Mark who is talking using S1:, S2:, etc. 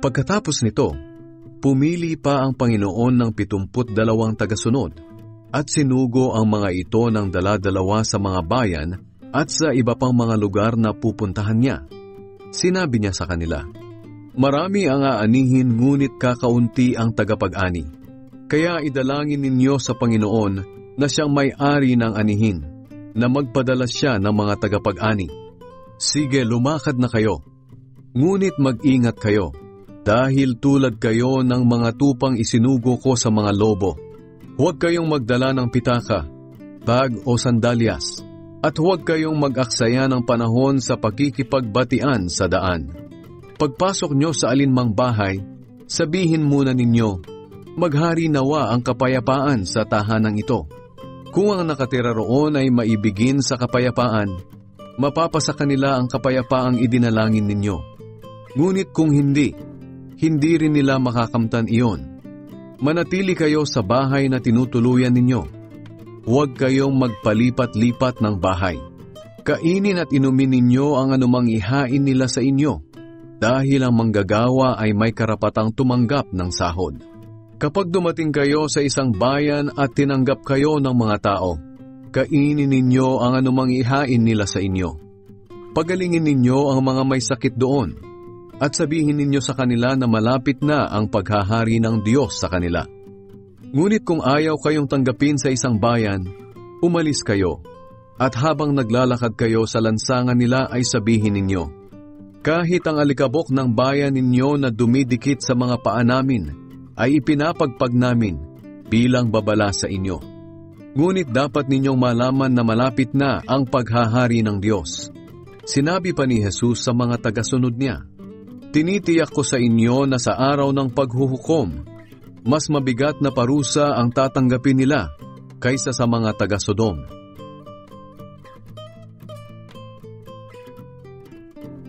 S1: Pagkatapos nito, pumili pa ang Panginoon ng 72 tagasunod at sinugo ang mga ito ng dala-dalawa sa mga bayan at sa iba pang mga lugar na pupuntahan niya. Sinabi niya sa kanila, "Marami ang aanihin ngunit kakaunti ang tagapag-ani. Kaya idalangin ninyo sa Panginoon na siyang may-ari ng anihin, na magpadala siya ng mga tagapag-ani. Sige, lumakad na kayo. Ngunit mag-ingat kayo, dahil tulad kayo ng mga tupang isinugo ko sa mga lobo. Huwag kayong magdala ng pitaka, bag o sandalyas, at huwag kayong mag-aksaya ng panahon sa pakikipagbatian sa daan. Pagpasok nyo sa alinmang bahay, sabihin muna ninyo, maghari nawa ang kapayapaan sa tahanang ito. Kung ang nakatira roon ay maibigin sa kapayapaan, mapapasa kanila ang kapayapaang idinalangin ninyo. Ngunit kung hindi rin nila makakamtan iyon. Manatili kayo sa bahay na tinutuluyan ninyo. Huwag kayong magpalipat-lipat ng bahay. Kainin at inumin ninyo ang anumang ihain nila sa inyo, dahil ang manggagawa ay may karapatang tumanggap ng sahod. Kapag dumating kayo sa isang bayan at tinanggap kayo ng mga tao, kainin ninyo ang anumang ihain nila sa inyo. Pagalingin ninyo ang mga may sakit doon, at sabihin ninyo sa kanila na malapit na ang paghahari ng Diyos sa kanila. Ngunit kung ayaw kayong tanggapin sa isang bayan, umalis kayo, at habang naglalakad kayo sa lansangan nila ay sabihin ninyo, kahit ang alikabok ng bayan ninyo na dumidikit sa mga paa namin, ay ipinapagpag namin bilang babala sa inyo. Ngunit dapat ninyong malaman na malapit na ang paghahari ng Diyos. Sinabi pa ni Jesus sa mga tagasunod niya, tinitiyak ko sa inyo na sa araw ng paghuhukom, mas mabigat na parusa ang tatanggapin nila kaysa sa mga taga-Sodom.